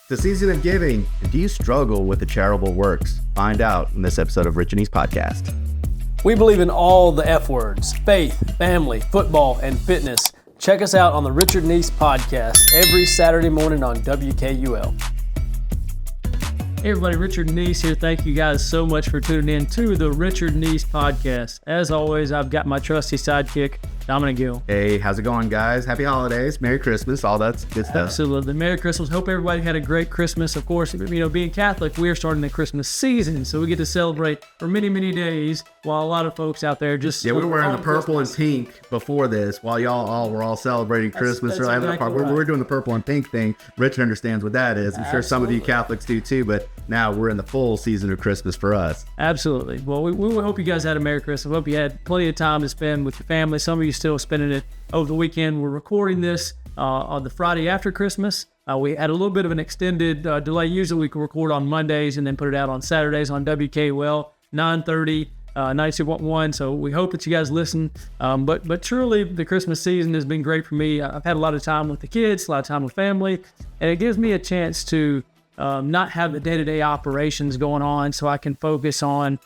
The season of giving. Do you struggle with the charitable works? Find out in this episode of Rich and East Podcast. We believe in all the F words: faith, family, football, and fitness. Check us out on the Richard and East Podcast every Saturday morning on WKUL. Hey everybody, Richard and East here. Thank you guys so much for tuning in to the Richard and East Podcast. As always, I've got my trusty sidekick, Dominic Gill. Hey, how's it going, guys? Happy holidays, Merry Christmas, all that's good stuff. Absolutely. Merry Christmas. Hope everybody had a great Christmas. Of course, being Catholic, we are starting the Christmas season, so we get to celebrate for many, many days, while a lot of folks out there just... Yeah, we were wearing the purple and pink before this, while y'all were all celebrating Christmas. That's exactly right. We're doing the purple and pink thing. Richard understands what that is. I'm sure some of you Catholics do too, but now we're in the full season of Christmas for us. Absolutely. Well, we hope you guys had a Merry Christmas. Hope you had plenty of time to spend with your family. Some of you still spending it over the weekend. We're recording this on the Friday after Christmas. We had a little bit of an extended delay. Usually we can record on Mondays and then put it out on Saturdays on WKUL 9:30, 92.1. So we hope that you guys listen. But truly, the Christmas season has been great for me. I've had a lot of time with the kids, a lot of time with family, and it gives me a chance to not have the day-to-day operations going on, so I can focus on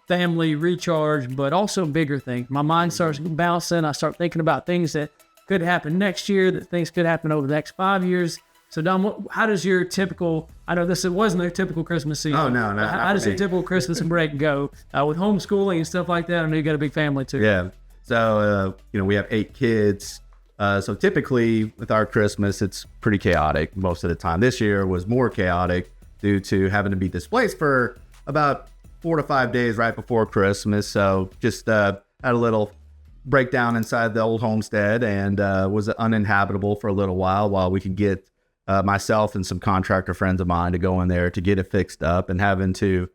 family, recharge, but also bigger things. My mind starts bouncing. I start thinking about things that could happen next year, that things could happen over the next 5 years. So, Dom, how does your typical, I know it wasn't a typical Christmas season. Oh, no. How does a typical Christmas break go with homeschooling and stuff like that? I know you got a big family, too. Yeah. So, we have 8 kids. So typically with our Christmas, it's pretty chaotic most of the time. This year was more chaotic due to having to be displaced for about 4 to 5 days right before Christmas. So just had a little breakdown inside the old homestead and was uninhabitable for a little while we could get myself and some contractor friends of mine to go in there to get it fixed up, and having to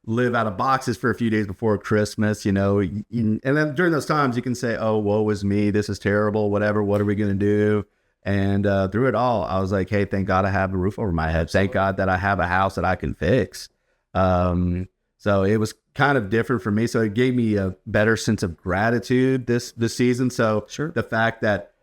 live out of boxes for a few days before Christmas, and then during those times you can say, oh, woe is me, this is terrible, whatever, what are we going to do? And through it all, I was like, hey, thank God I have a roof over my head. Thank God that I have a house that I can fix. So it was kind of different for me. So it gave me a better sense of gratitude this season. So sure. The fact that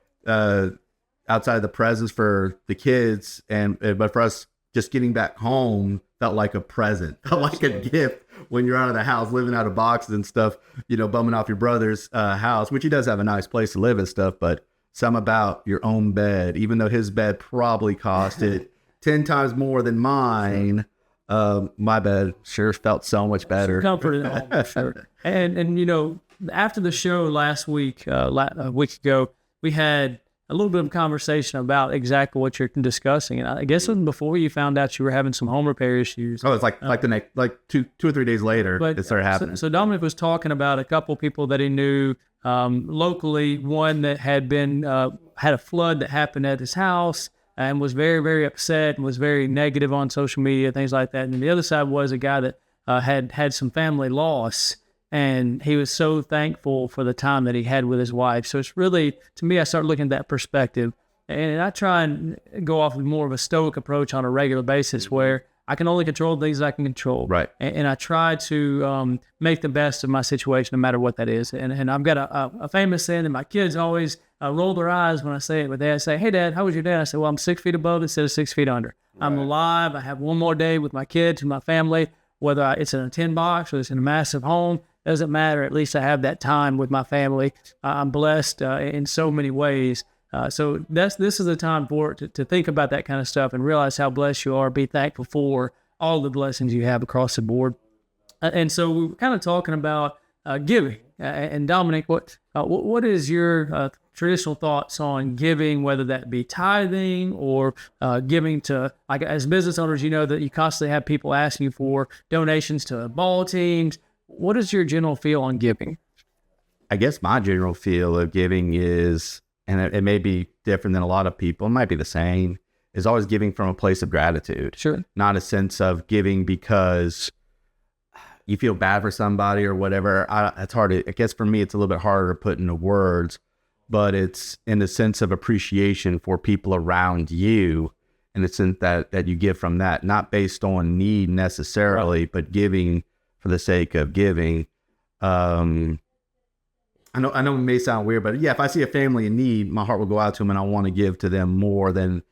outside of the presents for the kids, but for us, just getting back home felt like a present, felt like a gift when you're out of the house, living out of boxes and stuff, bumming off your brother's house, which he does have a nice place to live and stuff, but some about your own bed, even though his bed probably costed 10 times more than mine, my bed sure felt so much better. Comfort at home, sure. And after the show last week, a week ago, we had a little bit of conversation about exactly what you're discussing. And I guess it was before you found out you were having some home repair issues. Oh, it's like the next, two or 3 days later, it started happening. So Dominic was talking about a couple people that he knew locally, one that had a flood that happened at his house and was very, very upset and was very negative on social media, things like that. And the other side was a guy that had some family loss, and he was so thankful for the time that he had with his wife. So it's really, to me, I start looking at that perspective. And I try and go off with more of a Stoic approach on a regular basis, where I can only control things I can control. Right. And I try to make the best of my situation, no matter what that is. And I've got a famous saying that my kids always roll their eyes when I say it. But they say, hey, Dad, how was your day? I say, well, I'm 6 feet above instead of 6 feet under. Right. I'm alive. I have one more day with my kids and my family, whether it's in a tin box or it's in a massive home. Doesn't matter. At least I have that time with my family. I'm blessed in so many ways. So this is a time for it to think about that kind of stuff and realize how blessed you are. Be thankful for all the blessings you have across the board. And so we were kind of talking about giving. And Dominic, what is your traditional thoughts on giving, whether that be tithing or giving to, like as business owners, that you constantly have people asking you for donations to ball teams. What is your general feel on giving? I guess my general feel of giving is, and it may be different than a lot of people, it might be the same, is always giving from a place of gratitude. Sure. Not a sense of giving because you feel bad for somebody or whatever. It's hard to, I guess for me, it's a little bit harder to put into words, but it's in the sense of appreciation for people around you, in the sense that you give from that, not based on need necessarily, right, but giving for the sake of giving. I know it may sound weird, but yeah, if I see a family in need, my heart will go out to them, and I want to give to them more than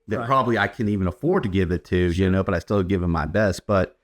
that probably I can even afford to give it to, but I still give them my best. But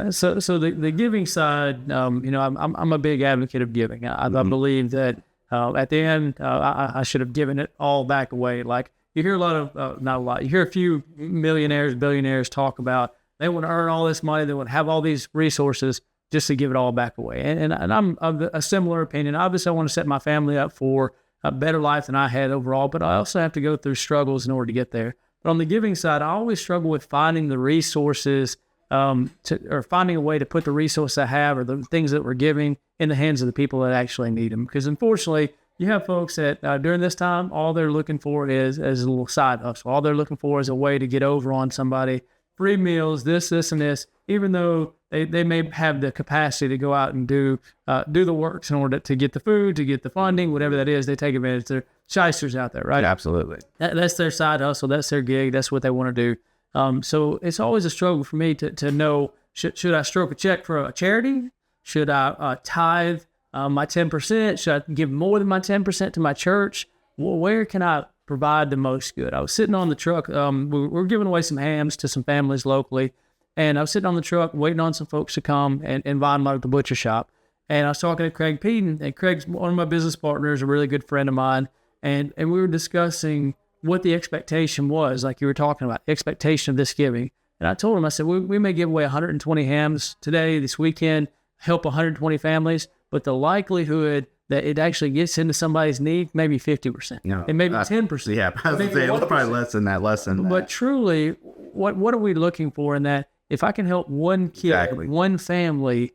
so the giving side, I'm a big advocate of giving. I believe that at the end, I should have given it all back away. Like you hear a lot of, not a lot, you hear a few millionaires, billionaires talk about they want to earn all this money, they want to have all these resources just to give it all back away. And I'm of a similar opinion. Obviously, I want to set my family up for a better life than I had overall, but I also have to go through struggles in order to get there. But on the giving side, I always struggle with finding the resources or finding a way to put the resources I have or the things that we're giving in the hands of the people that actually need them. Because unfortunately, you have folks that during this time, all they're looking for is a little side hustle. All they're looking for is a way to get over on somebody. Free meals, this, and this, even though they may have the capacity to go out and do the works in order to get the food, to get the funding, whatever that is, they take advantage. They're shysters out there, right? Absolutely. That's their side hustle. That's their gig. That's what they want to do. So it's always a struggle for me to know, should I stroke a check for a charity? Should I tithe my 10%? Should I give more than my 10% to my church? Well, where can I provide the most good? I was sitting on the truck. We were giving away some hams to some families locally. And I was sitting on the truck waiting on some folks to come and invite them out at the butcher shop. And I was talking to Craig Peden, and Craig's one of my business partners, a really good friend of mine. And we were discussing what the expectation was, like you were talking about, expectation of this giving. And I told him, I said, we may give away 120 hams today, this weekend, help 120 families, but the likelihood that it actually gets into somebody's need, maybe 50%, and maybe 10%. Yeah, I was saying, probably less than that. But truly, what are we looking for in that? If I can help one kid, one family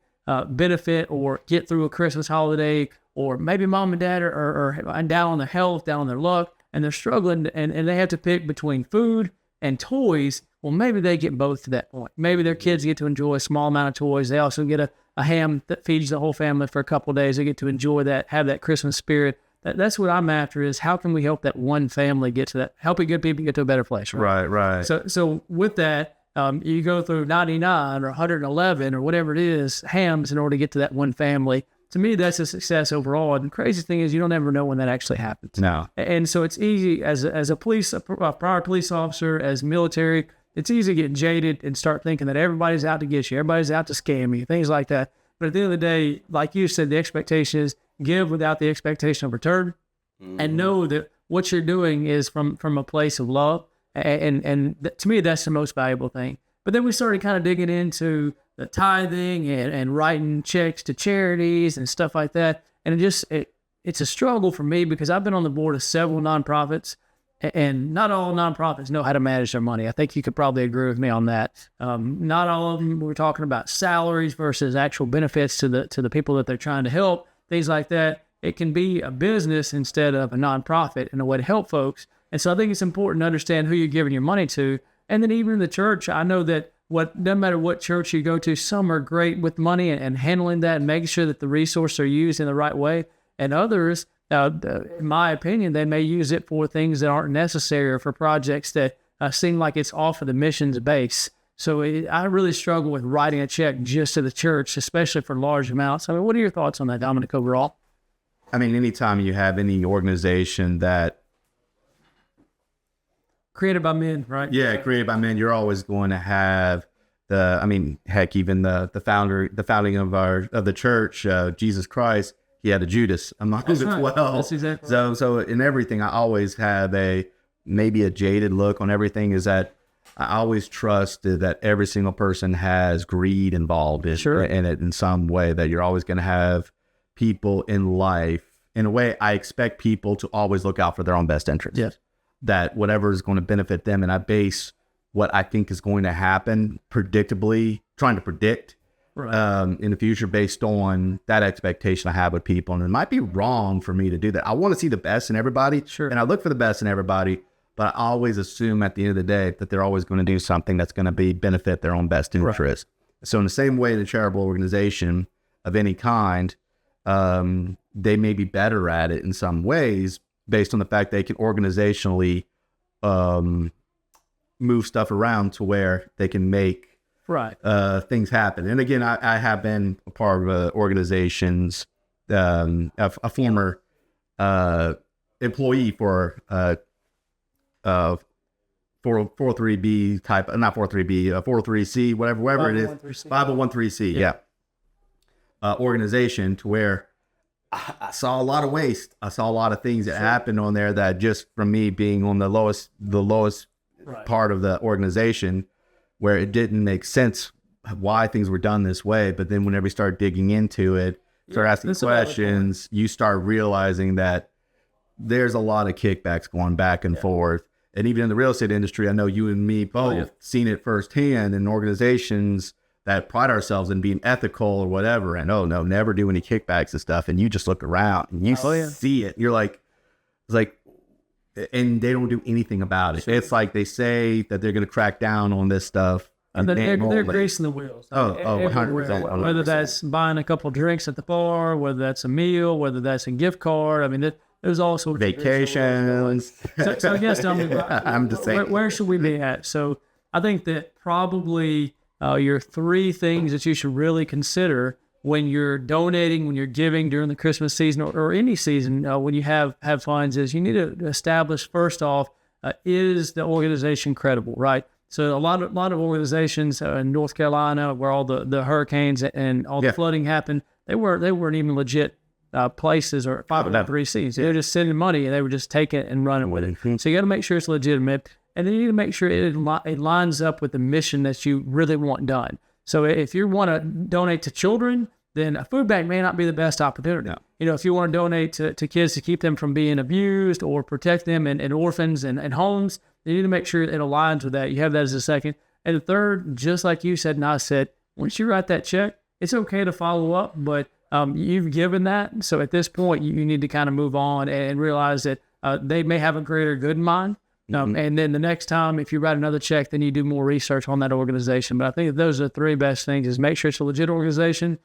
benefit or get through a Christmas holiday, or maybe mom and dad are down on their health, down on their luck, and they're struggling and they have to pick between food and toys, well, maybe they get both to that point. Maybe their kids get to enjoy a small amount of toys. They also get a ham that feeds the whole family for a couple of days. They get to enjoy that, have that Christmas spirit. That's what I'm after, is how can we help that one family get to that, helping good people get to a better place, right? Right. So with that, you go through 99 or 111 or whatever it is, hams in order to get to that one family. To me, that's a success overall. And the crazy thing is you don't ever know when that actually happens. No. And so it's easy as a prior police officer, as military, it's easy to get jaded and start thinking that everybody's out to get you. Everybody's out to scam you, things like that. But at the end of the day, like you said, the expectation is give without the expectation of return, and know that what you're doing is from a place of love. And to me, that's the most valuable thing. But then we started kind of digging into the tithing and writing checks to charities and stuff like that. And it's a struggle for me because I've been on the board of several nonprofits, and not all nonprofits know how to manage their money. I think you could probably agree with me on that. Not all of them, we're talking about salaries versus actual benefits to the people that they're trying to help, things like that. It can be a business instead of a nonprofit in a way to help folks. And so I think it's important to understand who you're giving your money to. And then even in the church, I know that no matter what church you go to, some are great with money and handling that and making sure that the resources are used in the right way. And others, in my opinion, they may use it for things that aren't necessary or for projects that seem like it's off of the missions base. So I really struggle with writing a check just to the church, especially for large amounts. I mean, what are your thoughts on that, Dominic, overall? I mean, anytime you have any organization that created by men, right? Yeah, created by men, you're always going to have even the founding of the church, Jesus Christ, he had a Judas among as well. That's exactly right. So in everything, I always have maybe a jaded look on everything, is that I always trust that every single person has greed involved in it in some way, that you're always going to have people in life. In a way, I expect people to always look out for their own best interests. Yes. That whatever is going to benefit them, and I base what I think is going to happen predictably, trying to predict in the future based on that expectation I have with people. And it might be wrong for me to do that. I want to see the best in everybody, and I look for the best in everybody, but I always assume at the end of the day that they're always going to do something that's going to benefit their own best interest. Right. So in the same way, the charitable organization of any kind, they may be better at it in some ways, based on the fact they can organizationally move stuff around to where they can make things happen. And again, I have been a part of organizations, a former employee for 403B type, not 403B, 403C, whatever it is, 501(c), yeah, organization, to where I saw a lot of waste. I saw a lot of things that happened on there that just from me being on the lowest part of the organization, where it didn't make sense why things were done this way. But then whenever you start digging into it, start asking questions, you start realizing that there's a lot of kickbacks going back and forth. And even in the real estate industry, I know you and me both seen it firsthand in organizations that pride ourselves in being ethical or whatever. And no, never do any kickbacks and stuff. And you just look around and you see it. You're like, it's like, and they don't do anything about it. It's like they say that they're going to crack down on this stuff. And they're greasing the wheels. 100%. Whether that's buying a couple drinks at the bar, whether that's a meal, whether that's a gift card. I mean, there's all sorts of vacations. So I guess I'm just saying, where should we be at? So I think that probably your three things that you should really consider when you're donating, when you're giving during the Christmas season or any season, when you have funds, is you need to establish, first off, is the organization credible, right? So a lot of organizations in North Carolina, where all the hurricanes and all the flooding happened, they weren't even legit places or 503Cs. They were just sending money and they were just taking it and running with it. So you got to make sure it's legitimate, and then you need to make sure it lines up with the mission that you really want done. So if you want to donate to children, then a food bank may not be the best opportunity. No. You know, if you want to donate to kids to keep them from being abused or protect them in orphans and homes, you need to make sure it aligns with that. You have that as a second. And the third, just like you said and I said, once you write that check, it's okay to follow up, but you've given that. So at this point, you need to kind of move on and realize that they may have a greater good in mind. And then the next time, if you write another check, then you do more research on that organization. But I think those are the three best things: is make sure it's a legit organization,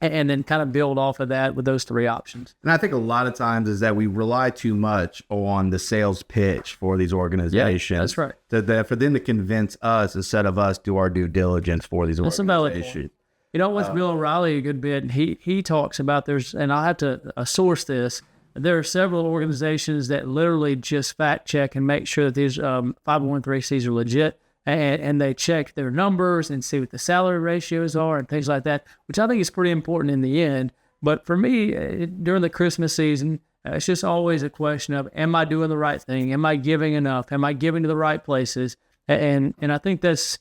and then kind of build off of that with those three options. And I think a lot of times is that we rely too much on the sales pitch for these organizations. Yeah, that's right. For them to convince us instead of us do our due diligence for these organizations. You know, with Bill O'Reilly a good bit, he talks about and I'll have to source this, there are several organizations that literally just fact check and make sure that these 501(c)(3)s are legit. And they check their numbers and see what the salary ratios are and things like that, which I think is pretty important in the end. But for me, during the Christmas season, it's just always a question of, am I doing the right thing? Am I giving enough? Am I giving to the right places? And I think that's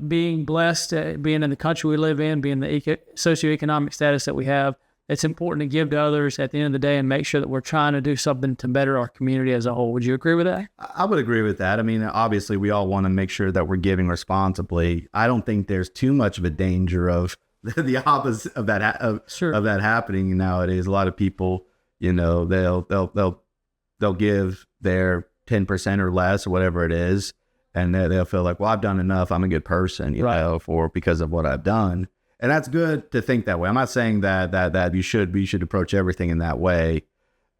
being blessed, being in the country we live in, being the socioeconomic status that we have. It's important to give to others at the end of the day and make sure that we're trying to do something to better our community as a whole. Would you agree with that? I would agree with that. I mean, obviously, we all want to make sure that we're giving responsibly. I don't think there's too much of a danger of the opposite of that of that happening nowadays. A lot of people, you know, they'll give their 10% or less or whatever it is, and they'll feel like, well, I've done enough. I'm a good person, you know, because of what I've done. And that's good to think that way. I'm not saying that you should approach everything in that way.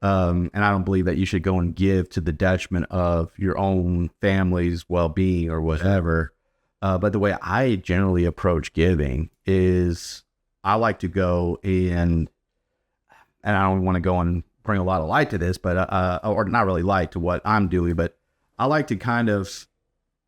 And I don't believe that you should go and give to the detriment of your own family's well-being or whatever. But the way I generally approach giving is I like to go and I don't want to go and bring a lot of light to this, but or not really light to what I'm doing, but I like to kind of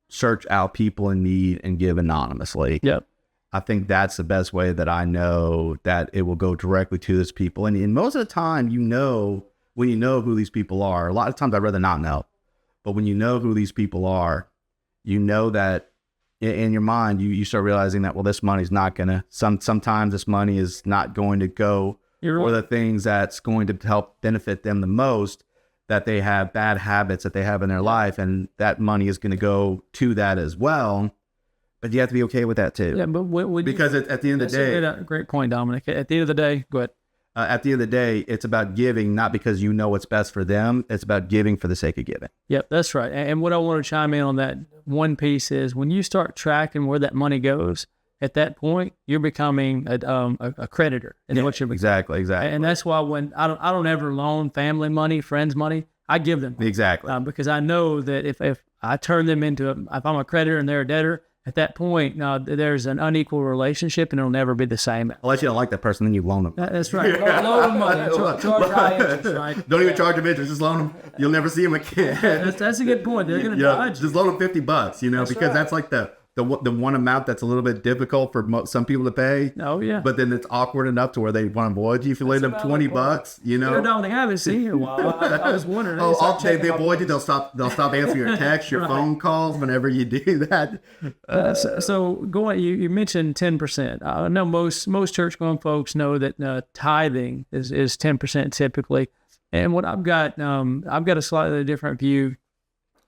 search out people in need and give anonymously. Yep. I think that's the best way that I know that it will go directly to those people. And most of the time, you know, when you know who these people are, a lot of times I'd rather not know, but when you know who these people are, you know that in your mind, you start realizing that, well, this money's not going to, sometimes this money is not going to go for the things that's going to help benefit them the most, that they have bad habits that they have in their life. And that money is going to go to that as well. But you have to be okay with that too. Yeah, but because at the end of the day, that's a great point, Dominic. At the end of the day, go ahead. At the end of the day, it's about giving, not because you know what's best for them. It's about giving for the sake of giving. Yep, that's right. And what I want to chime in on that one piece is when you start tracking where that money goes, at that point, you're becoming a creditor. What you're exactly. And that's why when I don't ever loan family money, friends money, I give them money. Exactly. Because I know that if I turn them into if I'm a creditor and they're a debtor, at that point, there's an unequal relationship, and it'll never be the same. Unless you don't like that person, then you loan them. That's right. Loan them money. Charge high interest, right? Don't even charge them interest. Just loan them. You'll never see them again. That's a good point. They're going to dodge. Just loan them $50, because that's like the one amount that's a little bit difficult for some people to pay. Oh yeah. But then it's awkward enough to where they want to avoid you if you lend them $20. They haven't seen you in a while. I was wondering. They avoid you. They'll stop answering your texts, your phone calls whenever you do that. So going, you mentioned 10%. I know most church going folks know that tithing is 10% typically. And what I've got a slightly different view.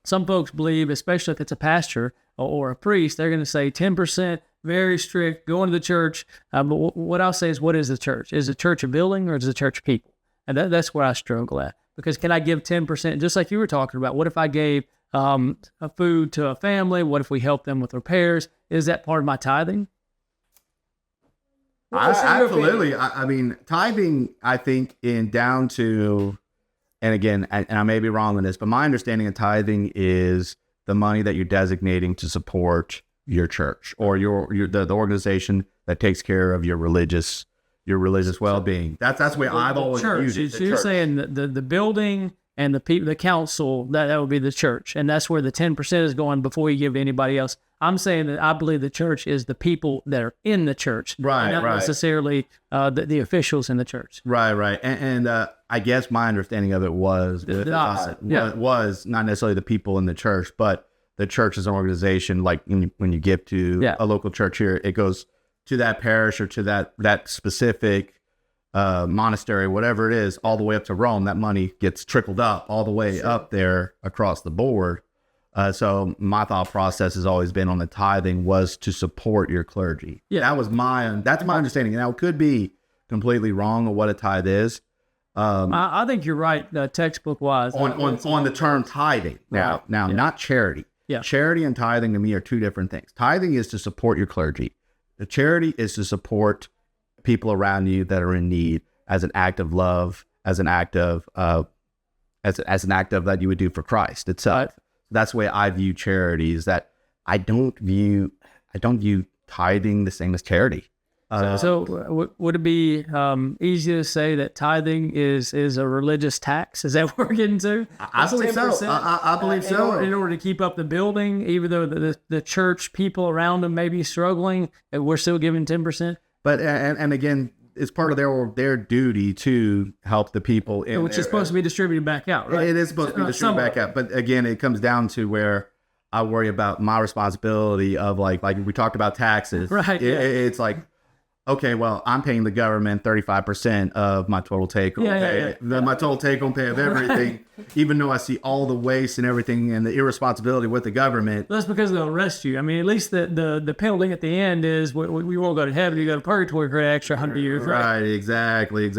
Some folks believe, especially if it's a pastor or a priest, they're going to say 10%, very strict, going to the church. But what I'll say is, what is the church? Is the church a building, or is the church people? And that's where I struggle at. Because can I give 10%, just like you were talking about? What if I gave a food to a family? What if we help them with repairs? Is that part of my tithing? Absolutely. I mean, tithing, I think, down to... And again, and I may be wrong on this, but my understanding of tithing is the money that you're designating to support your church or the organization that takes care of your religious well-being. That's the way I've always viewed it. So you're saying the building and the people, the council, that would be the church, and that's where the 10% is going before you give to anybody else. I'm saying that I believe the church is the people that are in the church, right? Not right. necessarily the officials in the church, right. And I guess my understanding of it was was not necessarily the people in the church, but the church as an organization. Like when you give to a local church here, it goes to that parish or to that specific monastery, whatever it is, all the way up to Rome. That money gets trickled up all the way up there across the board. So my thought process has always been on the tithing was to support your clergy. Yeah, that's my understanding. Now it could be completely wrong on what a tithe is. I think you're right, textbook wise. On the term tithing. Now, not charity. Yeah. Charity and tithing to me are two different things. Tithing is to support your clergy. The charity is to support people around you that are in need as an act of love, as an act of as an act of that you would do for Christ itself. Right. That's the way I view charity. Is that I don't view tithing the same as charity. So would it be easy to say that tithing is a religious tax? Is that what we're getting to? I believe so. I believe so. In order to keep up the building, even though the church people around them may be struggling, we're still giving 10%. But and again, it's part of their duty to help the people in which is supposed to be distributed back out, right? It is supposed to be distributed back out. But again, it comes down to where I worry about my responsibility of like we talked about taxes. Right. It's like, okay, well, I'm paying the government 35% of my total take-home pay. My total take-home pay of everything, even though I see all the waste and everything and the irresponsibility with the government. That's because they'll arrest you. I mean, at least the penalty at the end is we won't go to heaven. You go to purgatory for an extra 100 years. Right, exactly.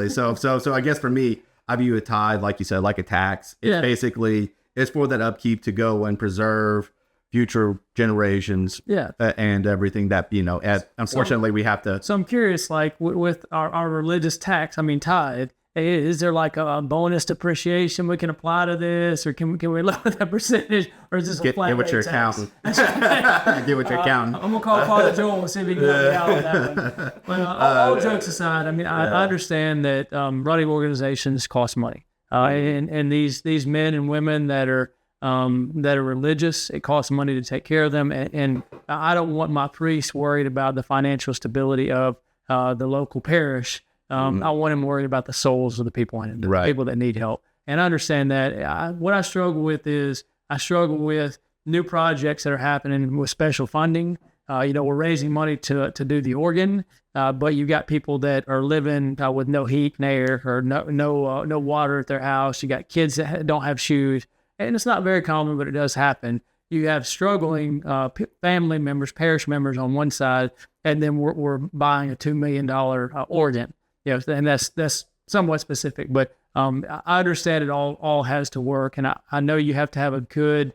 So I guess for me, I view a tithe, like you said, like a tax. It's basically, it's for that upkeep to go and preserve future generations and everything that, unfortunately we have to. So I'm curious, like with our religious tax, I mean, tithe, is there like a bonus depreciation we can apply to this, or can we lower that percentage, or is this a flat rate your tax? Accountant. Get with your accountant. I'm going to call Father Joel and see if he can help me out with that one. But all jokes aside, I mean, I understand that running organizations cost money. And these men and women that are religious, it costs money to take care of them, and I don't want my priests worried about the financial stability of the local parish. I want him worried about the souls of the people in it, the people that need help. And I understand that. What I struggle with is new projects that are happening with special funding. We're raising money to do the organ, but you've got people that are living with no heat and air, or no water at their house. You got kids that don't have shoes. And it's not very common, but it does happen. You have struggling family members, parish members on one side, and then we're buying a $2 million organ. And that's somewhat specific, but I understand it all has to work, and I know you have to have a good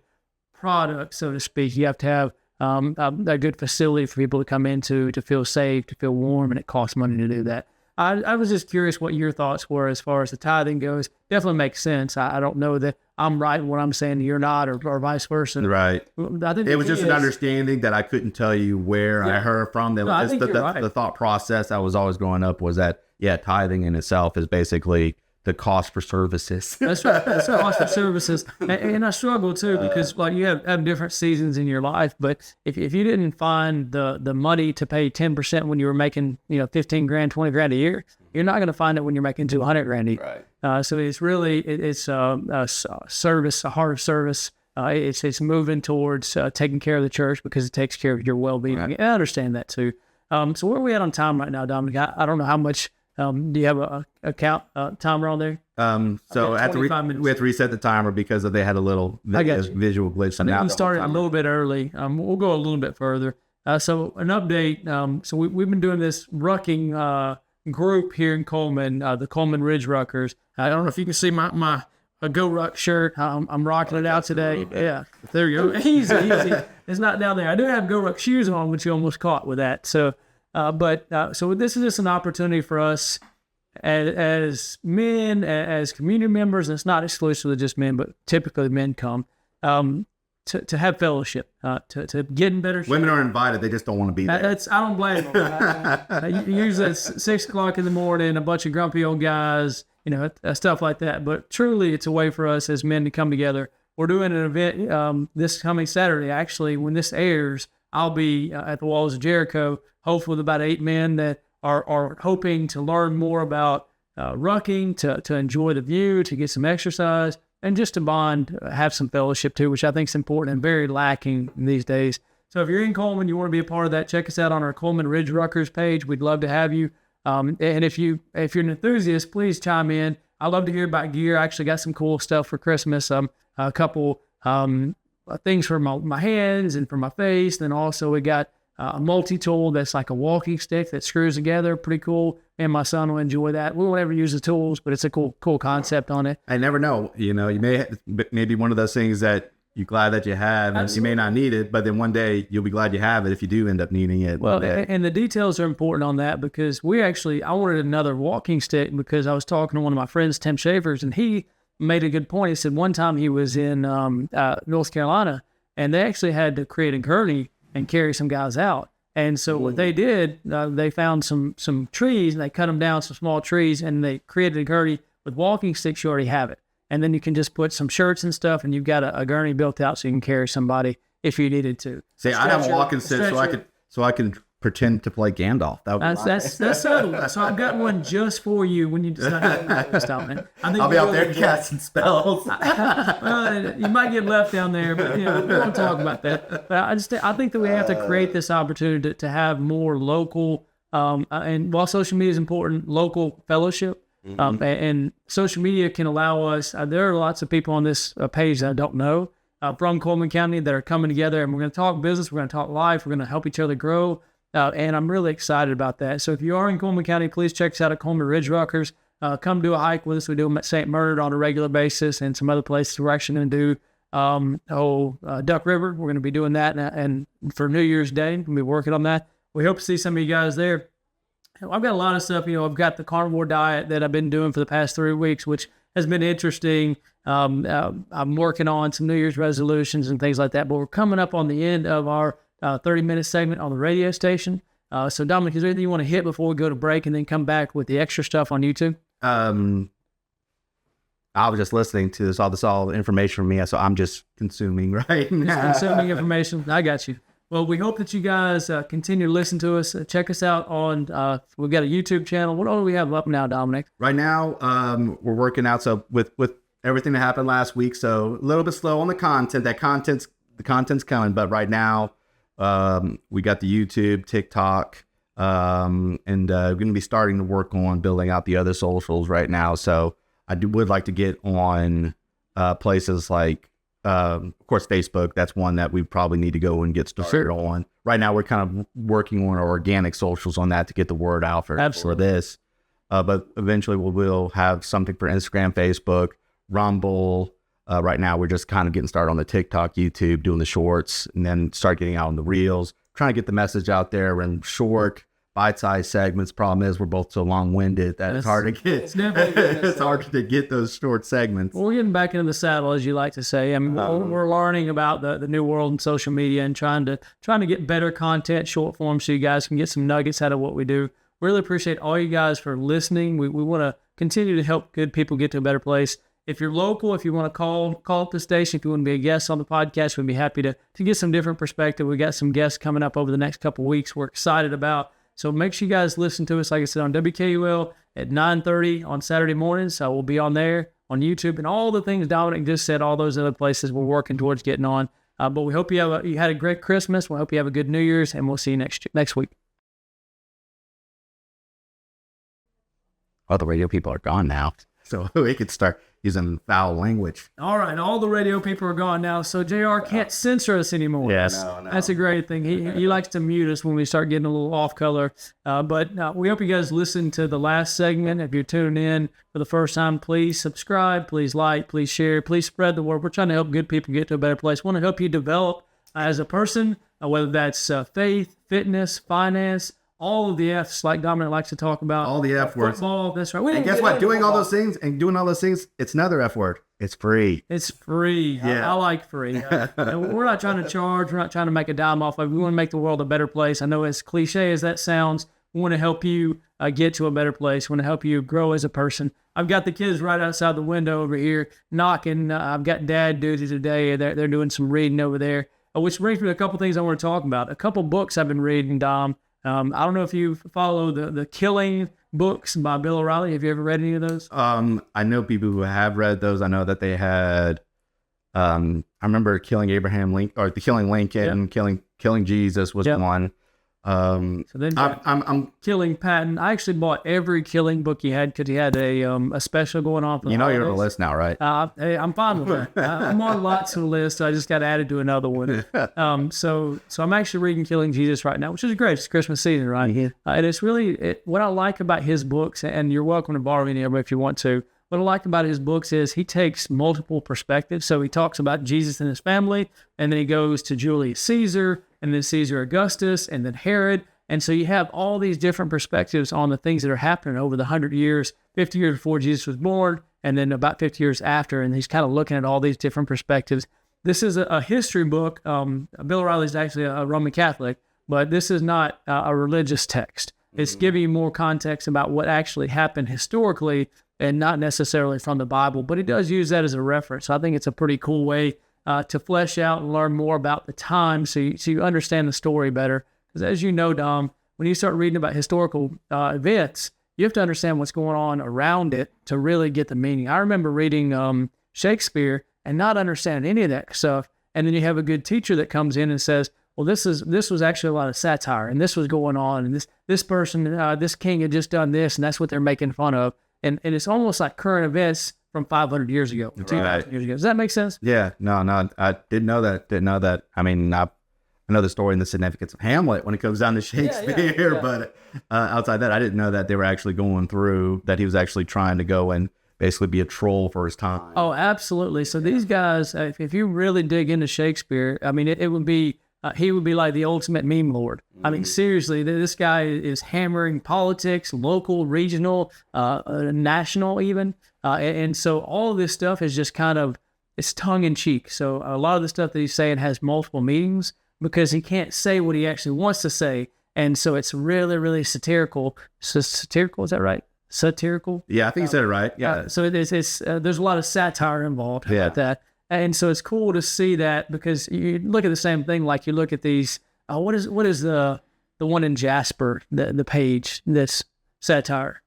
product, so to speak. You have to have a good facility for people to come into, to feel safe, to feel warm, and it costs money to do that. I was just curious what your thoughts were as far as the tithing goes. Definitely makes sense. I don't know that I'm right in what I'm saying, you're not, or vice versa. Right. I think it was just an understanding that I couldn't tell you where I heard from. That I think you're right. The thought process I was always growing up was that, tithing in itself is basically the cost for services. That's right. That's the cost of services. And I struggle too, because like you have different seasons in your life, but if you didn't find the money to pay 10% when you were making, 15 grand, 20 grand a year, you're not going to find it when you're making 200 grand a year. Right. So it's really, it's a service, a heart of service. It's moving towards taking care of the church because it takes care of your well-being. Right. I understand that too. So where are we at on time right now, Dominic? I don't know how much. Do you have a count timer on there? So we have to reset the timer because they had a little visual glitch. So now we started a little bit early. We'll go a little bit further. So an update. So we've been doing this rucking group here in Coleman, the Coleman Ridge Ruckers. I don't know if you can see my Go Ruck shirt. I'm rocking it out today. Yeah, there you go. Easy. It's not down there. I do have Go Ruck shoes on, which you almost caught with that. So. So this is just an opportunity for us as men, as community members, and it's not exclusively just men, but typically men come, to have fellowship, to get in better shape. Women are invited, they just don't want to be there. I don't blame them. Usually it's 6 o'clock in the morning, a bunch of grumpy old guys, stuff like that. But truly it's a way for us as men to come together. We're doing an event this coming Saturday. Actually, when this airs, I'll be at the Walls of Jericho, hopefully with about 8 men that are hoping to learn more about rucking, to enjoy the view, to get some exercise, and just to bond, have some fellowship too, which I think is important and very lacking these days. So if you're in Coleman, you want to be a part of that, check us out on our Coleman Ridge Ruckers page. We'd love to have you. And if you're an enthusiast, please chime in. I love to hear about gear. I actually got some cool stuff for Christmas. A couple things for my hands and for my face. Then also we got a multi-tool that's like a walking stick that screws together. Pretty cool. And my son will enjoy that. We won't ever use the tools, but it's a cool concept on it. I never know. You may be one of those things that you're glad that you have, and Absolutely. You may not need it, but then one day you'll be glad you have it if you do end up needing it. Well, and the details are important on that because I wanted another walking stick because I was talking to one of my friends, Tim Shavers, and he made a good point. He said one time he was in North Carolina, and they actually had to create a gurney and carry some guys out. And so what they did, they found some trees, and they cut them down, some small trees, and they created a gurney with walking sticks. You already have it. And then you can just put some shirts and stuff, and you've got a gurney built out so you can carry somebody if you needed to. See, I have a walking stick so I can pretend to play Gandalf. That's subtle. So I've got one just for you when you decide to stop, man. I'll be out there casting spells. Well, you might get left down there, but we won't talk about that. But I think that we have to create this opportunity to have more local, and while social media is important, local fellowship. Mm-hmm. And social media can allow us. There are lots of people on this page that I don't know from Coleman County that are coming together, and we're going to talk business. We're going to talk life. We're going to help each other grow. And I'm really excited about that. So if you are in Coleman County, please check us out at Coleman Ridge Ruckers. Come do a hike with us. We do them at St. Bernard on a regular basis and some other places. We're actually going to do Duck River. We're going to be doing that. And for New Year's Day, we'll be working on that. We hope to see some of you guys there. I've got a lot of stuff. I've got the carnivore diet that I've been doing for the past 3 weeks, which has been interesting. I'm working on some New Year's resolutions and things like that. But we're coming up on the end of our 30-minute segment on the radio station. So Dominic, is there anything you want to hit before we go to break and then come back with the extra stuff on YouTube? I was just listening to this all information from me, so I'm just consuming right now. Just consuming information. I got you. Well, we hope that you guys continue to listen to us. Check us out on, we've got a YouTube channel. What all do we have up now, Dominic? Right now, we're working out. So with everything that happened last week, so a little bit slow on the content. The content's coming, but right now, we got the YouTube, TikTok, and we're going to be starting to work on building out the other socials right now. So I would like to get on places like, of course, Facebook. That's one that we probably need to go and get started on. Right now, we're kind of working on our organic socials on that to get the word out for this. But eventually, we'll have something for Instagram, Facebook, Rumble. Right now, we're just kind of getting started on the TikTok, YouTube, doing the shorts, and then start getting out on the reels, trying to get the message out there in short, bite-sized segments. Problem is, we're both so long-winded that it's hard to get. It's definitely It's hard to get those short segments. Well, we're getting back into the saddle, as you like to say. I mean, we're learning about the new world and social media and trying to get better content, short form, so you guys can get some nuggets out of what we do. Really appreciate all you guys for listening. We want to continue to help good people get to a better place. If you're local, if you want to call up the station, if you want to be a guest on the podcast, we'd be happy to get some different perspective. We got some guests coming up over the next couple of weeks we're excited about. So make sure you guys listen to us, like I said, on WKUL at 9:30 on Saturday mornings. So we'll be on there, on YouTube, and all the things Dominic just said, all those other places we're working towards getting on. But we hope you had a great Christmas. We hope you have a good New Year's, and we'll see you next week. Oh, the radio people are gone now. So we could start using foul language. All right, all the radio people are gone now, so JR can't censor us anymore. Yes. No. That's a great thing. He likes to mute us when we start getting a little off color. But we hope you guys listen to the last segment. If you're tuning in for the first time, please subscribe, please like, please share, please spread the word. We're trying to help good people get to a better place. We want to help you develop as a person, whether that's faith, fitness, finance, all of the F's, like Dominic likes to talk about. All the F words. Football, that's right. And guess what? Doing all those things, it's another F word. It's free. It's free. Yeah. I like free. And we're not trying to charge. We're not trying to make a dime off of it. We want to make the world a better place. I know as cliche as that sounds, we want to help you get to a better place. We want to help you grow as a person. I've got the kids right outside the window over here knocking. I've got dad duty today. They're doing some reading over there, which brings me to a couple things I want to talk about. A couple books I've been reading, Dom. I don't know if you follow the Killing books by Bill O'Reilly. Have you ever read any of those? I know people who have read those. I know that they had. I remember Killing Abraham Lincoln, or the Killing Lincoln, Killing Jesus was one. So then I'm Killing Patton. I actually bought every Killing book he had because he had a special going on. For you're on the list now, right? Hey, I'm fine with that. I'm on lots of the list. So I just got added to another one. So I'm actually reading Killing Jesus right now, which is great. It's Christmas season, right? Mm-hmm. And it's really what I like about his books, and you're welcome to borrow any of them if you want to. What I like about his books is he takes multiple perspectives. So he talks about Jesus and his family, and then he goes to Julius Caesar, and then Caesar Augustus, and then Herod. And so you have all these different perspectives on the things that are happening over the 100 years, 50 years before Jesus was born, and then about 50 years after. And he's kind of looking at all these different perspectives. This is a history book. Bill O'Reilly is actually a Roman Catholic, but this is not a religious text. It's giving you more context about what actually happened historically and not necessarily from the Bible, but he does use that as a reference. So I think it's a pretty cool way to flesh out and learn more about the time so you understand the story better. Because as you know, Dom, when you start reading about historical events, you have to understand what's going on around it to really get the meaning. I remember reading Shakespeare and not understanding any of that stuff, and then you have a good teacher that comes in and says, well, this was actually a lot of satire, and this was going on, and this person, this king had just done this, and that's what they're making fun of. And it's almost like current events from 500 years ago, 2,000 years ago. Does that make sense? Yeah. No, I didn't know that. I mean, I know the story and the significance of Hamlet when it comes down to Shakespeare, yeah. But outside that, I didn't know that they were actually going through, that he was actually trying to go and basically be a troll for his time. Oh, absolutely. So these guys, if you really dig into Shakespeare, I mean, it would be, he would be like the ultimate meme lord. I mean, seriously, this guy is hammering politics, local, regional, national even. And so all of this stuff is just kind of, it's tongue in cheek. So a lot of the stuff that he's saying has multiple meanings because he can't say what he actually wants to say. And so it's really, really satirical. Satirical, is that right? Satirical? Yeah, I think you said it right. Yeah. So it's there's a lot of satire involved with that. And so it's cool to see that because you look at the same thing, like you look at these, what is the one in Jasper, the page that's satire?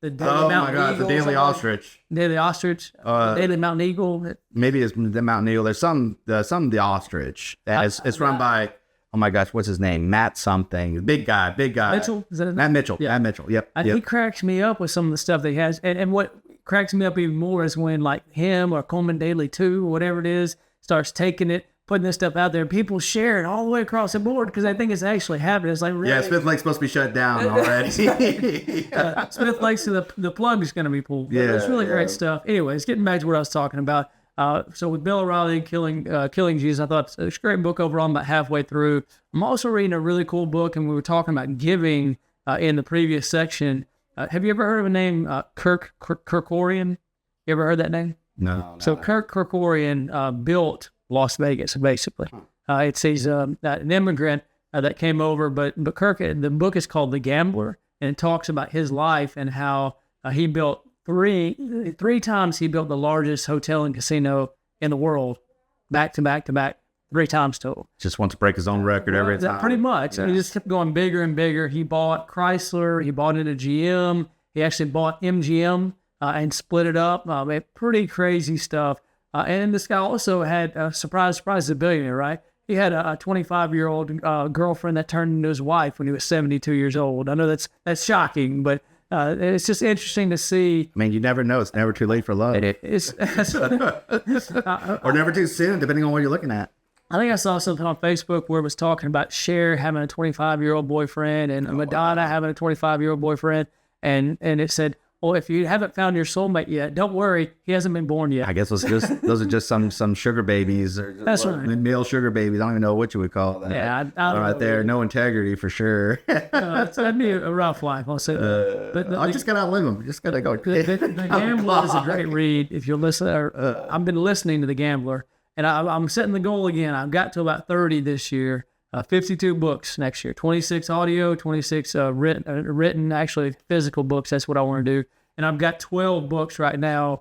The Daily Mountain Eagle, the Daily Ostrich. Daily Ostrich, Daily Mountain Eagle. Maybe it's the Mountain Eagle. There's some the Ostrich. It's run by, oh my gosh, what's his name? Matt something. Big guy. Mitchell? Is that his name? Matt Mitchell. Yeah. Matt Mitchell. Yep. He cracks me up with some of the stuff that he has. And what cracks me up even more is when like him or Coleman Daily 2 or whatever it is starts taking it, putting this stuff out there. People share it all the way across the board because I think it's actually happening. It's like, really? Yeah, Smith Lake's supposed to be shut down already. Smith Lake's the plug is going to be pulled. Yeah, it's really great stuff. Anyways, getting back to what I was talking about. So with Bill O'Reilly Killing Jesus, I thought it's a great book overall. I'm about halfway through. I'm also reading a really cool book, and we were talking about giving in the previous section. Have you ever heard of a name, Kerkorian? You ever heard that name? No. So Kirk Kerkorian built Las Vegas, basically. He's an immigrant that came over, but Kirk, the book is called The Gambler, and it talks about his life and how he built three times. He built the largest hotel and casino in the world, back to back, 3 times total. Just wants to break his own record every time. Pretty much. And he just kept going bigger and bigger. He bought Chrysler. He bought into GM. He actually bought MGM and split it up. Pretty crazy stuff. And this guy also had, surprise, he's a billionaire, right? He had a 25-year-old girlfriend that turned into his wife when he was 72 years old. I know that's shocking, but it's just interesting to see. I mean, you never know. It's never too late for love. Or never too soon, depending on what you're looking at. I think I saw something on Facebook where it was talking about Cher having a 25-year-old boyfriend and Madonna having a 25-year-old boyfriend. And it said, well, if you haven't found your soulmate yet, don't worry. He hasn't been born yet. I guess those are just some sugar babies. That's right. Male sugar babies. I don't even know what you would call that. Yeah, I don't right know. there. No integrity for sure. That'd be a rough life, I'll say that. But I just got to outlive them. Just got to go. The Gambler is a great read. If you'll listen, I've been listening to The Gambler, and I'm setting the goal again. I've got to about 30 this year. 52 books next year, 26 audio, 26 written, actually physical books. That's what I want to do. And I've got 12 books right now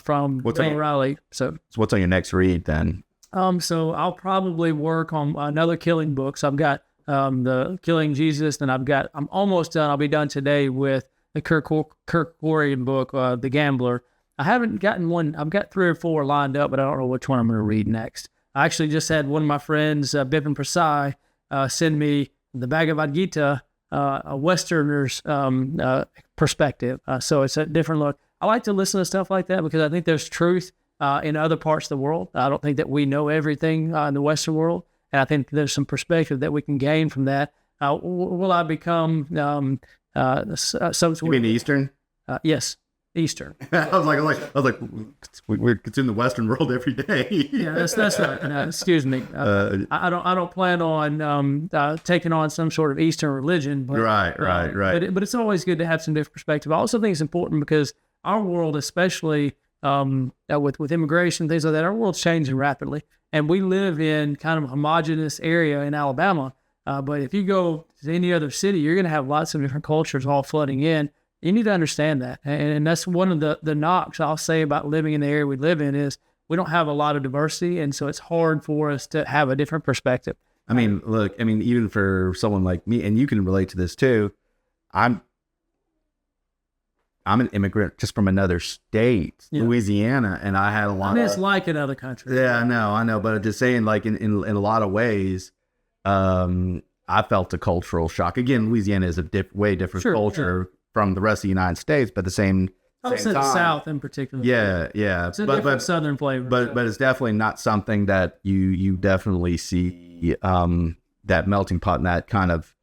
from Bill O'Reilly. So what's on your next read then? So I'll probably work on another killing book. So I've got the Killing Jesus, and I'm almost done. I'll be done today with the Kerkorian book, The Gambler. I haven't gotten one. I've got 3 or 4 lined up, but I don't know which one I'm going to read next. I actually just had one of my friends, Bipin Prasad, send me the Bhagavad Gita, a Westerner's perspective. So it's a different look. I like to listen to stuff like that because I think there's truth in other parts of the world. I don't think that we know everything in the Western world, and I think there's some perspective that we can gain from that. Will I become some sort You mean Eastern? Yes. Eastern. I was like, it's in the Western world every day. Yeah, that's right. Excuse me. I don't plan on taking on some sort of Eastern religion. But, Right. But it's always good to have some different perspective. I also think it's important because our world, especially with immigration, things like that, our world's changing rapidly, and we live in kind of a homogenous area in Alabama. But if you go to any other city, you're going to have lots of different cultures all flooding in. You need to understand that. And that's one of the knocks I'll say about living in the area we live in is we don't have a lot of diversity. And so it's hard for us to have a different perspective. I mean, look, even for someone like me, and you can relate to this too, I'm an immigrant just from another state, Louisiana, and I had a lot it's like in other countries. Yeah, I know. But just saying, like in a lot of ways, I felt a cultural shock. Again, Louisiana is a way different culture from the rest of the United States, but the same time. The South in particular. Yeah. It's a different Southern flavor. But it's definitely not something that you definitely see that melting pot and that kind of,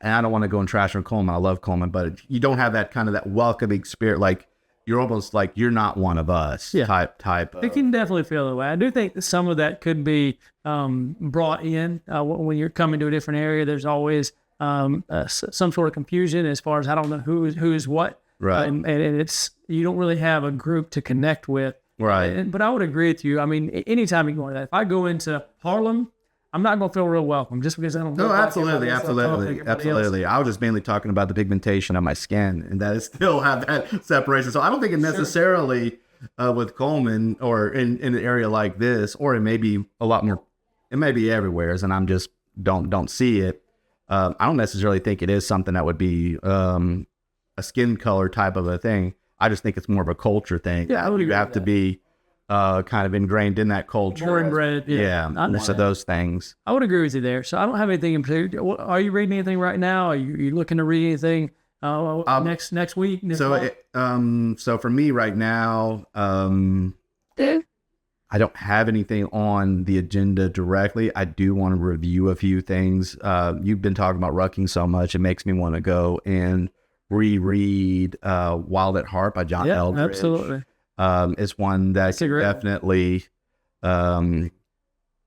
and I don't want to go and trash on Coleman. I love Coleman, but you don't have that kind of that welcoming spirit. Like you're almost like you're not one of us type. It can definitely feel that way. I do think that some of that could be brought in when you're coming to a different area. There's always some sort of confusion as far as I don't know who is what, right? And it's you don't really have a group to connect with, right? But I would agree with you. I mean, anytime you go into that, if I go into Harlem, I'm not going to feel real welcome just because I don't. No, absolutely. I was just mainly talking about the pigmentation of my skin, and that it still have that separation. So I don't think it necessarily with Coleman or in an area like this, or it may be a lot more. It may be everywhere, and I'm just don't see it. I don't necessarily think it is something that would be a skin color type of a thing. I just think it's more of a culture thing. Yeah, I would agree. You have to be kind of ingrained in that culture. Born and bred. Yeah. So those things. I would agree with you there. So I don't have anything in particular. Are you reading anything right now? Are you looking to read anything next week? So for me right now, I don't have anything on the agenda directly. I do want to review a few things. You've been talking about rucking so much, it makes me want to go and reread Wild at Heart by John Eldridge. Absolutely. It's one that definitely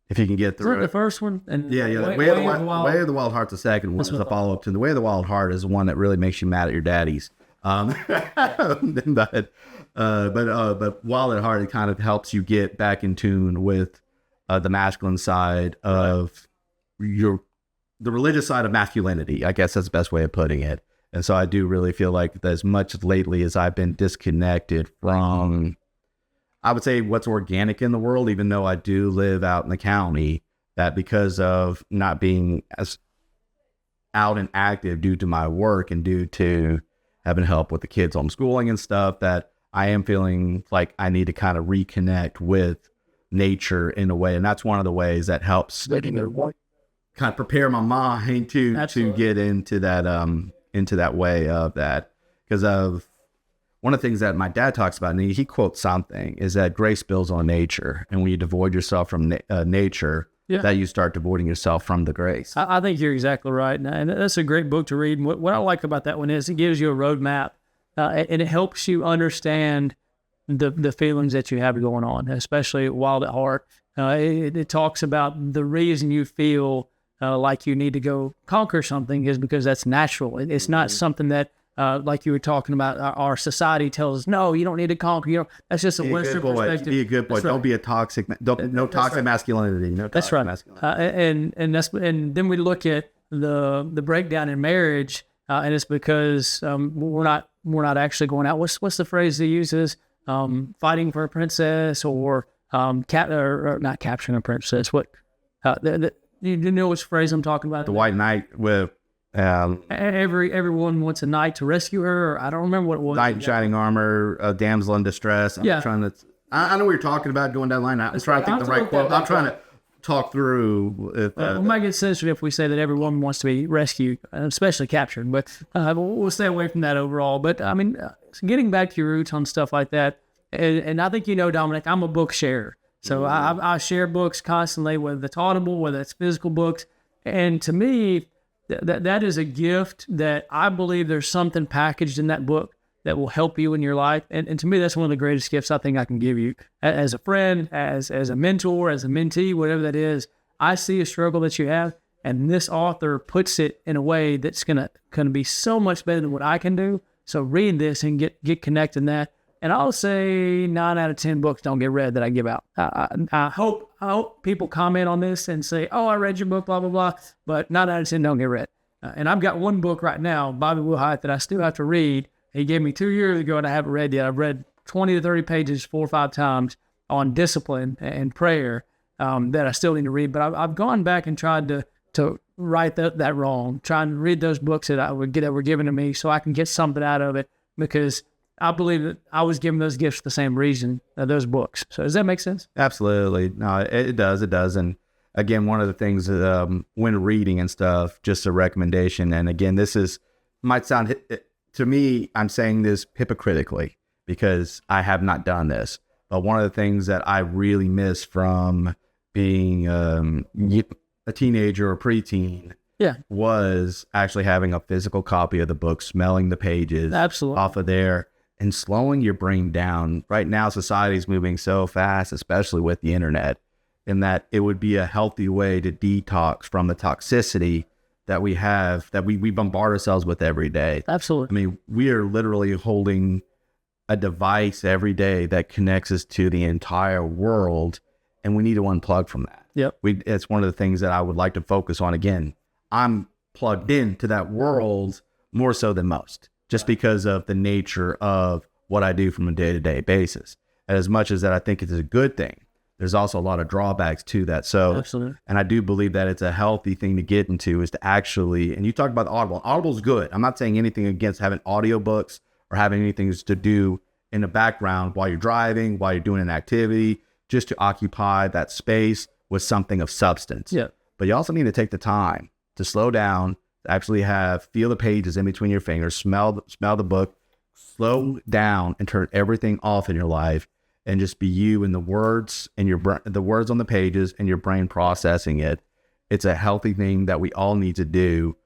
if you can get Is that through the it. first one? And Yeah, the Way of the Wild Heart's the second one. It's a follow-up to The Way of the Wild Heart is the one that really makes you mad at your daddies. But Wild at Heart, it kind of helps you get back in tune with the masculine side of the religious side of masculinity. I guess that's the best way of putting it. And so I do really feel like as much lately as I've been disconnected from, I would say, what's organic in the world, even though I do live out in the county, that because of not being as out and active due to my work and due to having help with the kids homeschooling and stuff, that I am feeling like I need to kind of reconnect with nature in a way. And that's one of the ways that helps kind of prepare my mind to get into that way of that. Because of one of the things that my dad talks about, and he quotes something, is that grace builds on nature. And when you devoid yourself from nature, that you start devoiding yourself from the grace. I think you're exactly right. And that's a great book to read. And what I like about that one is it gives you a roadmap and it helps you understand the feelings that you have going on, especially Wild at Heart. It talks about the reason you feel like you need to go conquer something is because that's natural. It's not something that, like you were talking about, our society tells us, no, you don't need to conquer. That's just a Western perspective. Be a good boy. Right. Don't be a toxic. No toxic masculinity. No toxic that's right. masculinity. And then we look at the breakdown in marriage, and it's because we're not actually going out. What's the phrase he uses? Fighting for a princess, or or not capturing a princess. What? You know which phrase I'm talking about? The White Knight with. Everyone wants a knight to rescue her. Or I don't remember what it was. Knight in shining armor, a damsel in distress. I know what you're talking about going down the line. I'm trying to think the right quote. I'm trying to talk through. We might get censored if we say that every woman wants to be rescued, especially captured. But we'll stay away from that overall. But I mean, getting back to your roots on stuff like that, and I think Dominic, I'm a book sharer. So I share books constantly, whether it's audible, whether it's physical books, and to me, that is a gift that I believe there's something packaged in that book that will help you in your life. And to me, that's one of the greatest gifts I think I can give you as a friend, as a mentor, as a mentee, whatever that is. I see a struggle that you have, and this author puts it in a way that's gonna be so much better than what I can do. So read this and get connected in that. And I'll say 9 out of 10 books don't get read that I give out. I hope people comment on this and say, oh, I read your book, blah, blah, blah. But 9 out of 10 don't get read. And I've got one book right now, Bobby Wilhite, that I still have to read. He gave me 2 years ago and I haven't read yet. I've read 20 to 30 pages 4 or 5 times on discipline and prayer that I still need to read. But I've gone back and tried to right that wrong, trying to read those books that were given to me so I can get something out of it, because I believe that I was given those gifts for the same reason, those books. So does that make sense? Absolutely. No, it does. It does. And again, one of the things when reading and stuff, just a recommendation. And again, might sound, to me, I'm saying this hypocritically because I have not done this. But one of the things that I really miss from being a teenager or preteen was actually having a physical copy of the book, smelling the pages off of there, and slowing your brain down. Right now, society's moving so fast, especially with the internet, in that it would be a healthy way to detox from the toxicity that we have, that we bombard ourselves with every day. Absolutely. I mean, we are literally holding a device every day that connects us to the entire world, and we need to unplug from that. Yep. It's one of the things that I would like to focus on. Again, I'm plugged into that world more so than most, just because of the nature of what I do from a day-to-day basis. And as much as that I think it's a good thing, there's also a lot of drawbacks to that. So, absolutely. And I do believe that it's a healthy thing to get into, is to actually, and you talk about the Audible. Audible's good. I'm not saying anything against having audiobooks or having anything to do in the background while you're driving, while you're doing an activity, just to occupy that space with something of substance. Yeah. But you also need to take the time to slow down, to actually feel the pages in between your fingers, smell the book, slow down and turn everything off in your life, and just be you and the words and the words on the pages and your brain processing it. It's a healthy thing that we all need to do,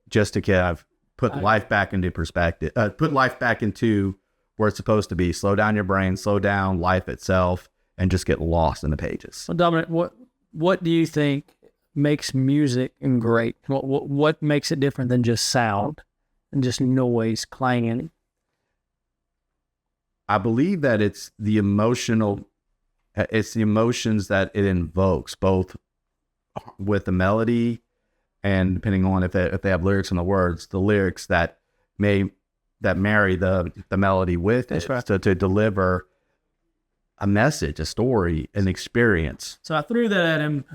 just to kind of put life back into perspective, put life back into where it's supposed to be. Slow down your brain, slow down life itself, and just get lost in the pages. Well, Dominic, what do you think makes music great? What makes it different than just sound and just noise, clanging? I believe that it's the emotions that it invokes, both with the melody and depending on if they have lyrics and the words, the lyrics that marry the melody with it, right. so to deliver a message, a story, an experience. So I threw that at him.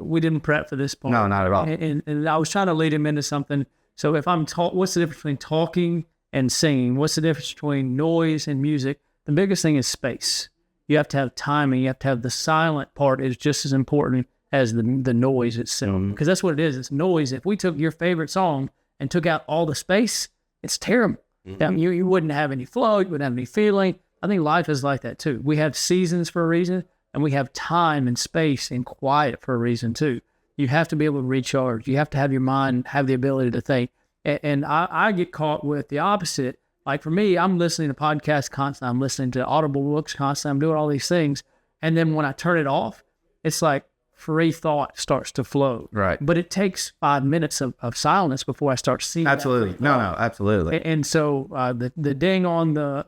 We didn't prep for this part. No, not at all. And I was trying to lead him into something. So if what's the difference between talking and singing? What's the difference between noise and music? The biggest thing is space. You have to have timing. You have to have the silent part is just as important as the noise itself, because that's what it is. It's noise. If we took your favorite song and took out all the space, it's terrible. I mean, you wouldn't have any flow. You wouldn't have any feeling. I think life is like that too. We have seasons for a reason, and we have time and space and quiet for a reason too. You have to be able to recharge. You have to have your mind have the ability to think. And I get caught with the opposite. Like for me, I'm listening to podcasts constantly. I'm listening to audible books constantly. I'm doing all these things. And then when I turn it off, it's like free thought starts to flow. Right. But it takes 5 minutes of silence before I start seeing Absolutely. No, absolutely. And so the ding on the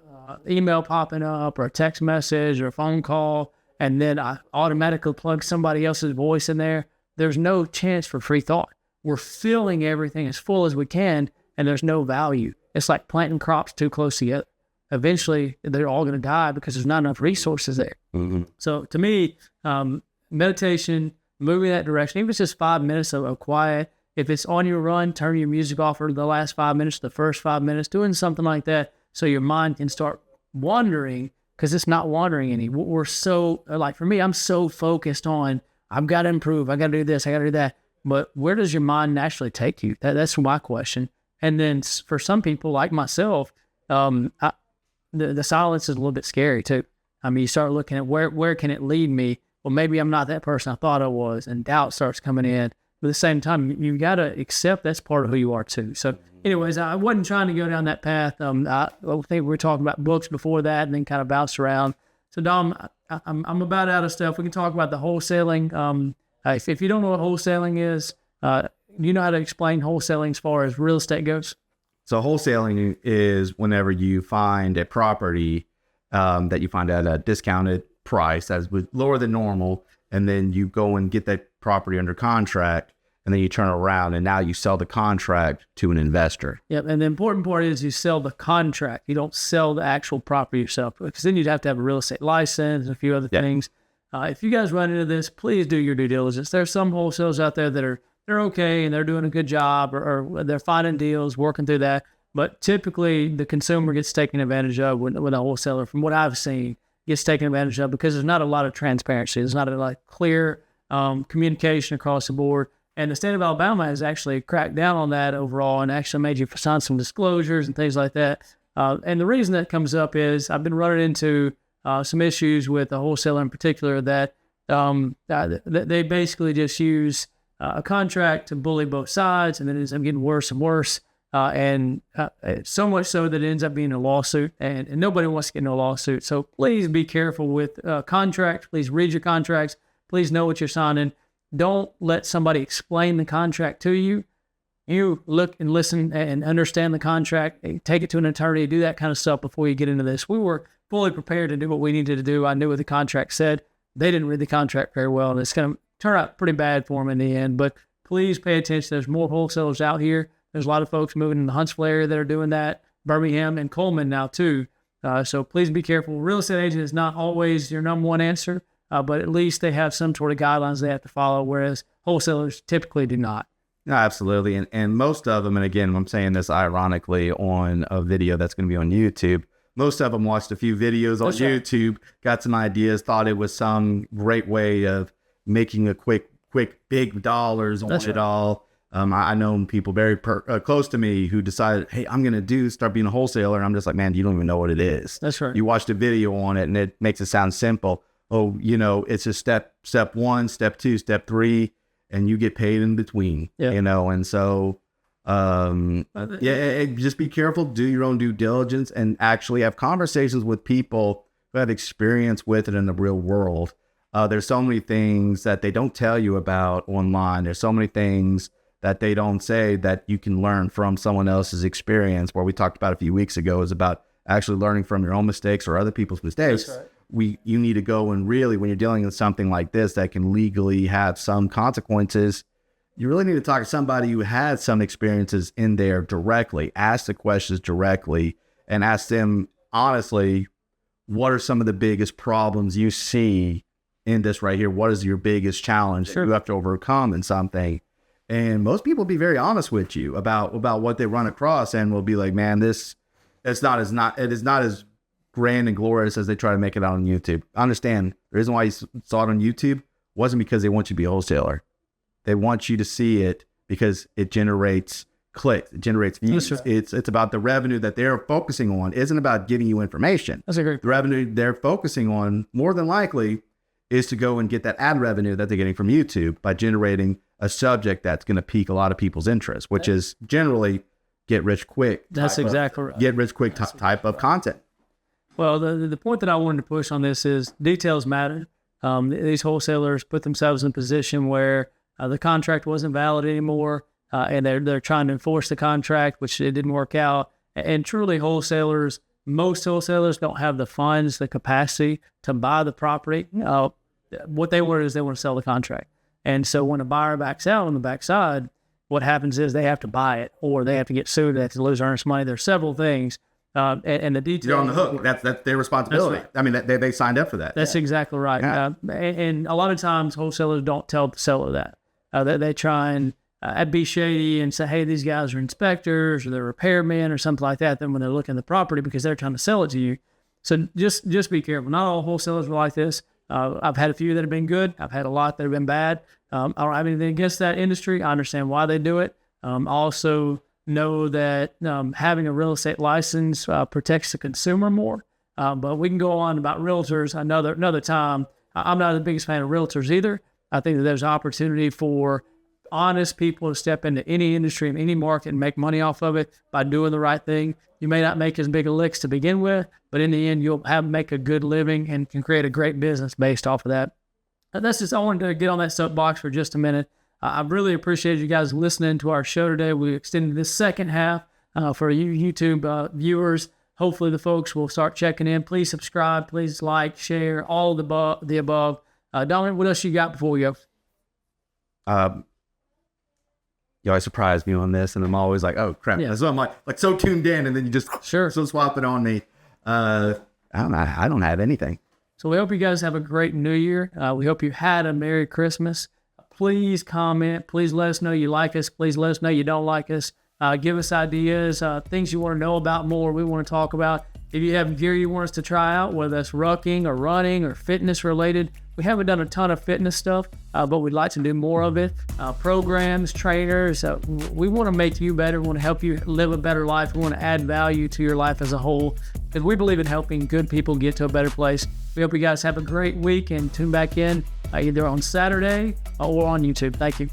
email popping up or a text message or a phone call, and then I automatically plug somebody else's voice in there, there's no chance for free thought. We're filling everything as full as we can, and there's no value. It's like planting crops too close together. Eventually, they're all going to die because there's not enough resources there. So to me, meditation, moving that direction, even if it's just 5 minutes of quiet, if it's on your run, turn your music off for the last 5 minutes, the first 5 minutes, doing something like that so your mind can start wandering, because it's not wandering any. We're so, like for me, I'm so focused on, I've got to improve, I got to do this, I got to do that. But where does your mind naturally take you? That's my question. And then for some people like myself, the silence is a little bit scary too. I mean, you start looking at where can it lead me? Well, maybe I'm not that person I thought I was, and doubt starts coming in. But at the same time, you got to accept that's part of who you are too. So anyways, I wasn't trying to go down that path. I think we were talking about books before that and then kind of bounced around. So Dom, I'm about out of stuff. We can talk about the wholesaling. If you don't know what wholesaling is, do you know how to explain wholesaling as far as real estate goes? So wholesaling is whenever you find a property that you find at a discounted price that's lower than normal, and then you go and get that property under contract, and then you turn around and now you sell the contract to an investor. Yep, and the important part is you sell the contract. You don't sell the actual property yourself, because then you'd have to have a real estate license and a few other things. If you guys run into this, please do your due diligence. There's some wholesalers out there that they're okay and they're doing a good job, or they're finding deals, working through that. But typically the consumer gets taken advantage of with a wholesaler, from what I've seen, gets taken advantage of because there's not a lot of transparency. There's not a lot of clear communication across the board. And the state of Alabama has actually cracked down on that overall and actually made you sign some disclosures and things like that. And the reason that comes up is I've been running into some issues with a wholesaler in particular that they basically just use a contract to bully both sides, and then it ends up getting worse and worse. And so much so that it ends up being a lawsuit, and nobody wants to get into a lawsuit. So please be careful with contracts. Please read your contracts. Please know what you're signing. Don't let somebody explain the contract to you. You look and listen and understand the contract. Take it to an attorney. Do that kind of stuff before you get into this. We were fully prepared to do what we needed to do. I knew what the contract said. They didn't read the contract very well, and it's going to turn out pretty bad for them in the end. But please pay attention. There's more wholesalers out here. There's a lot of folks moving in the Huntsville area that are doing that, Birmingham and Coleman now too. So please be careful. Real estate agent is not always your number one answer, but at least they have some sort of guidelines they have to follow, whereas wholesalers typically do not. No, absolutely. And most of them, and again, I'm saying this ironically on a video that's going to be on YouTube, most of them watched a few videos on YouTube, got some ideas, thought it was some great way of making a quick big dollars on it all. I know people very close to me who decided, hey, I'm going to start being a wholesaler. And I'm just like, man, you don't even know what it is. That's right. You watched a video on it and it makes it sound simple. Oh, it's a step 1, step 2, step 3, and you get paid in between, and so, just be careful, do your own due diligence, and actually have conversations with people who have experience with it in the real world. There's so many things that they don't tell you about online. There's so many things that they don't say that you can learn from someone else's experience. What we talked about a few weeks ago is about actually learning from your own mistakes or other people's mistakes. That's right. You need to go and really, when you're dealing with something like this that can legally have some consequences, you really need to talk to somebody who had some experiences in there directly. Ask the questions directly and ask them honestly, what are some of the biggest problems you see in this right here? What is your biggest challenge that you have to overcome in something? And most people will be very honest with you about what they run across, and will be like, man, it is not as grand and glorious as they try to make it out on YouTube. Understand, the reason why you saw it on YouTube wasn't because they want you to be a wholesaler. They want you to see it because it generates clicks, it generates views. Right. It's about the revenue that they're focusing on. It isn't about giving you information. That's a great point. The revenue they're focusing on, more than likely, is to go and get that ad revenue that they're getting from YouTube by generating a subject that's going to pique a lot of people's interest, which is generally get rich quick. That's exactly right. Get rich quick type of content. Well, the point that I wanted to push on this is details matter. These wholesalers put themselves in a position where the contract wasn't valid anymore, and they're trying to enforce the contract, which it didn't work out. And truly, most wholesalers don't have the funds, the capacity to buy the property. What they want is they want to sell the contract. And so when a buyer backs out on the backside, what happens is they have to buy it, or they have to get sued, they have to lose earnest money. There's several things. And the details. You're on the hook. That's their responsibility. That's right. I mean, they signed up for that. That's exactly right. Yeah. And a lot of times wholesalers don't tell the seller that. They try and be shady and say, hey, these guys are inspectors or they're repairmen or something like that. Then when they're looking at the property because they're trying to sell it to you. So just be careful. Not all wholesalers are like this. I've had a few that have been good. I've had a lot that have been bad. I don't have anything against that industry. I understand why they do it. I also know that having a real estate license protects the consumer more. But we can go on about realtors another time. I'm not the biggest fan of realtors either. I think that there's an opportunity for honest people to step into any industry and any market and make money off of it by doing the right thing. You may not make as big a licks to begin with, but in the end, you'll make a good living and can create a great business based off of that. And that's just, I wanted to get on that soapbox for just a minute. I really appreciate you guys listening to our show today. We extended this second half for you YouTube viewers. Hopefully the folks will start checking in. Please subscribe, please like, share, all of the above. Dominic, what else you got before we go? You always surprise me on this, and I'm always like, oh crap. Yeah. So I'm like so tuned in, and then you just Sure. so swap it on me. I don't have anything. So we hope you guys have a great New Year. We hope you had a Merry Christmas. Please comment. Please let us know you like us. Please let us know you don't like us. Give us ideas, things you want to know about more, we want to talk about. If you have gear you want us to try out, whether that's rucking or running or fitness related, we haven't done a ton of fitness stuff, but we'd like to do more of it. Programs, trainers, we want to make you better. We want to help you live a better life. We want to add value to your life as a whole, because we believe in helping good people get to a better place. We hope you guys have a great week and tune back in either on Saturday or on YouTube. Thank you.